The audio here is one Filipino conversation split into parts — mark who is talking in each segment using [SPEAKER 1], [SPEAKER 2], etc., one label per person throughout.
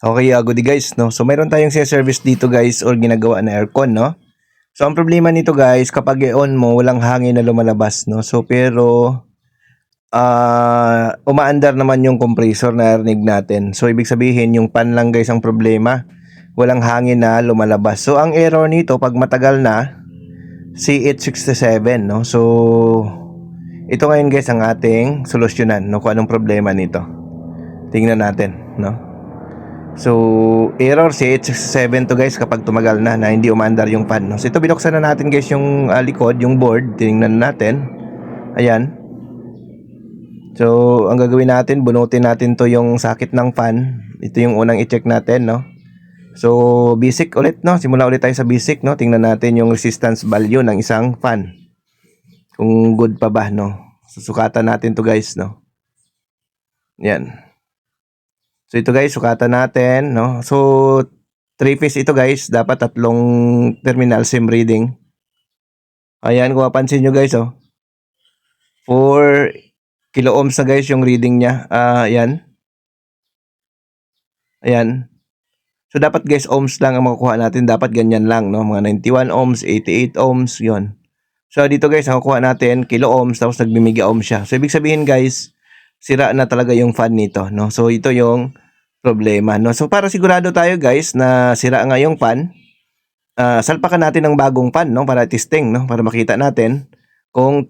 [SPEAKER 1] Okay, good guys, no? So, mayroon tayong service dito guys or ginagawa na aircon, no? So, ang problema nito guys, kapag i-on mo, walang hangin na lumalabas, no? So, pero, umaandar naman yung compressor na narinig natin. So, ibig sabihin, yung pan lang guys ang problema. Walang hangin na lumalabas. So, ang error nito, pag matagal na, C867, no? So, ito ngayon guys ang ating solusyonan, no? Kung anong problema nito. Tingnan natin, no? So, error si 867 to guys kapag tumagal na hindi umandar yung fan, no? So, ito binuksan na natin guys yung likod, yung board. Tingnan natin. Ayan. So, ang gagawin natin, bunutin natin to yung sakit ng fan. Ito yung unang i-check natin, no? So, basic ulit, no? Simula ulit tayo sa basic, no? Tingnan natin yung resistance value ng isang fan. Kung good pa ba, no? Susukatan natin to guys, no? Yan. So ito guys, sukatan natin, no? So 3-phase ito guys, dapat tatlong terminal same reading. Ayan, kung mapansin nyo guys, oh. 4 kilo ohms na guys yung reading niya. Ayan. Ayan. So dapat guys, ohms lang ang makukuha natin. Dapat ganyan lang, no? Mga 91 ohms, 88 ohms, yon. So dito guys, ang kukuha natin, kilo ohms, tapos nagmimiga ohms siya. So ibig sabihin guys, sira na talaga yung fan nito, no? So ito yung problema, no? So para sigurado tayo guys na sira nga yung fan, salpakan natin ng bagong fan, no? Para testing, no? Para makita natin kung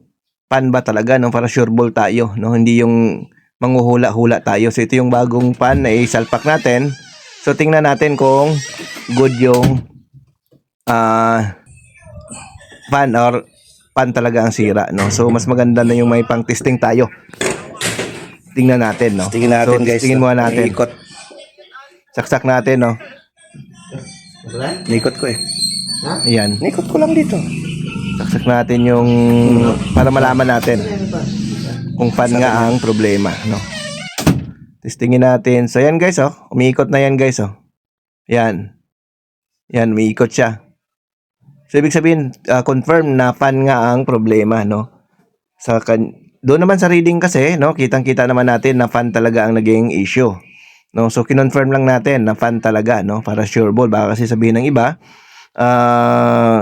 [SPEAKER 1] fan ba talaga, no? Para sure ball tayo, no? Hindi yung manghuhula-hula tayo. So ito yung bagong fan na isalpak natin. So tingnan natin kung good yung fan or fan talaga ang sira, no? So mas maganda na yung may pang testing tayo. Tingnan natin, no?
[SPEAKER 2] Tingnan natin,
[SPEAKER 1] so,
[SPEAKER 2] guys.
[SPEAKER 1] Tingin muna natin.
[SPEAKER 2] Ikot.
[SPEAKER 1] Saksak natin, no?
[SPEAKER 2] Nikot ko eh.
[SPEAKER 1] Ha? Ayan.
[SPEAKER 2] Nikot ko lang dito.
[SPEAKER 1] Saksak natin yung para malaman natin kung fan nga ang problema, no? Testingin natin. So, yan guys, oh. Umiikot na yan guys, oh. Yan. Yan, umiikot siya. So, ibig sabihin, confirm na fan nga ang problema, no? Doon naman sa reading kasi, no? Kitang-kita naman natin na fan talaga ang naging issue. No, so kinonfirm lang natin na fan talaga, no, para sure ball. Baka kasi sabihin ng iba,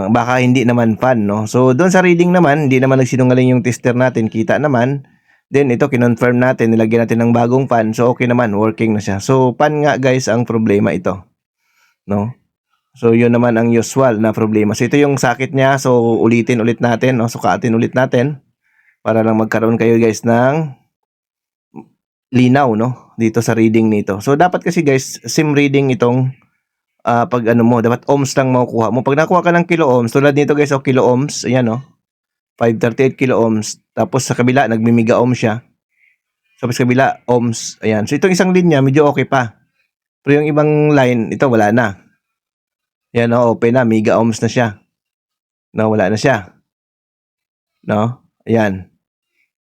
[SPEAKER 1] baka hindi naman fan, no. So doon sa reading naman, hindi naman nagsinungaling yung tester natin, kita naman. Then ito kinonfirm natin, nilagyan natin ng bagong fan. So okay naman, working na siya. So fan nga guys ang problema ito, no. So yun naman ang usual na problema. So ito yung sakit niya. So ulitin ulit natin, no. Sukatin ulit natin para lang magkaroon kayo guys ng linaw, no, dito sa reading nito. So dapat kasi guys, same reading itong pag ano mo, dapat ohms lang makukuha mo. Pag nakuha ka ng kilo ohms, tulad nito guys, kilo ohms, ayan, no, 538 kilo ohms. Tapos sa kabila nagmimiga ohms siya. Tapos sa kabila ohms, ayan. So itong isang linya medyo okay pa. Pero yung ibang line, ito wala na. Yan, no, open na, mega ohms na siya. No, wala na siya. No? Ayan.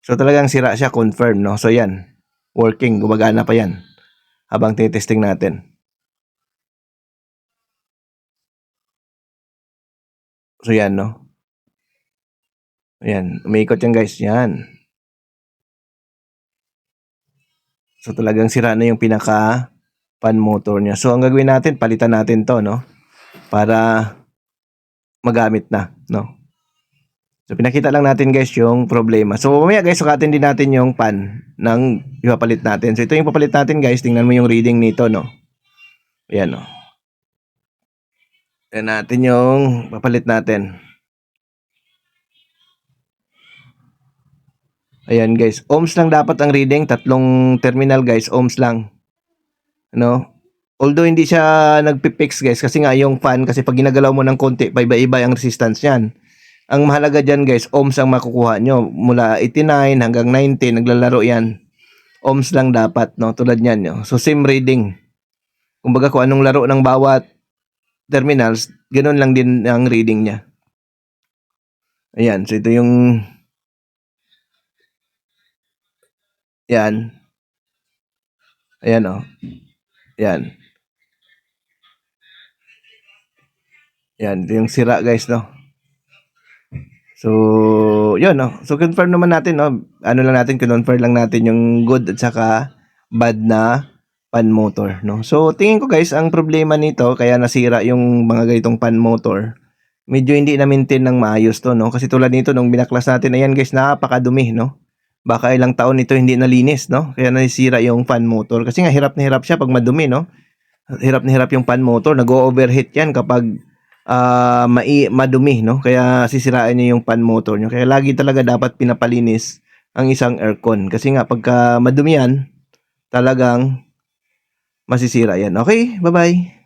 [SPEAKER 1] So talagang sira siya, confirm, no. So yan. Working, gumagana pa yan habang tinitesting natin. So yan, no. Ayan, umiikot yan guys, yan. So talagang sira na yung pinaka fan motor niya. So ang gagawin natin, palitan natin to, no, para magamit na, no. So pinakita lang natin guys yung problema. So mamaya guys, sukatin din natin yung fan ng ipapalit natin. So ito yung papalit natin guys, tingnan mo yung reading nito, no. Ayan, no. Ayan natin yung papalit natin. Ayan guys, ohms lang dapat ang reading, tatlong terminal guys, ohms lang. Ano? Although hindi siya nagpipix guys kasi nga yung fan, kasi pag ginagalaw mo ng konti, iba-iba ang resistance niyan. Ang mahalaga dyan guys, ohms ang makukuha nyo. Mula 89 hanggang 90, naglalaro yan. Ohms lang dapat, no? Tulad yan, no? So same reading. Kumbaga kung anong laro ng bawat terminals, ganoon lang din ang reading niya. Ayan, so ito yung yan. Ayan, oh. Yan. Yan, ito yung sira guys, no. So, yun, no. So confirm naman natin, no. Ano lang natin, confirm lang natin yung good at saka bad na fan motor, no? So, tingin ko guys, ang problema nito, kaya nasira yung mga ganitong fan motor, medyo hindi na-maintain ng maayos to, no? Kasi tulad nito, nung binaklas natin, ayan guys, napakadumi, no? Baka ilang taon ito hindi nalinis, no? Kaya nasira yung fan motor. Kasi nga, hirap na hirap siya pag madumi, no? Hirap na hirap yung fan motor. Nag-overheat yan kapag madumi, no? Kaya sisirain niyo yung fan motor nyo. Kaya lagi talaga dapat pinapalinis ang isang aircon. Kasi nga, pagka madumi yan, talagang masisira yan. Okay, bye-bye.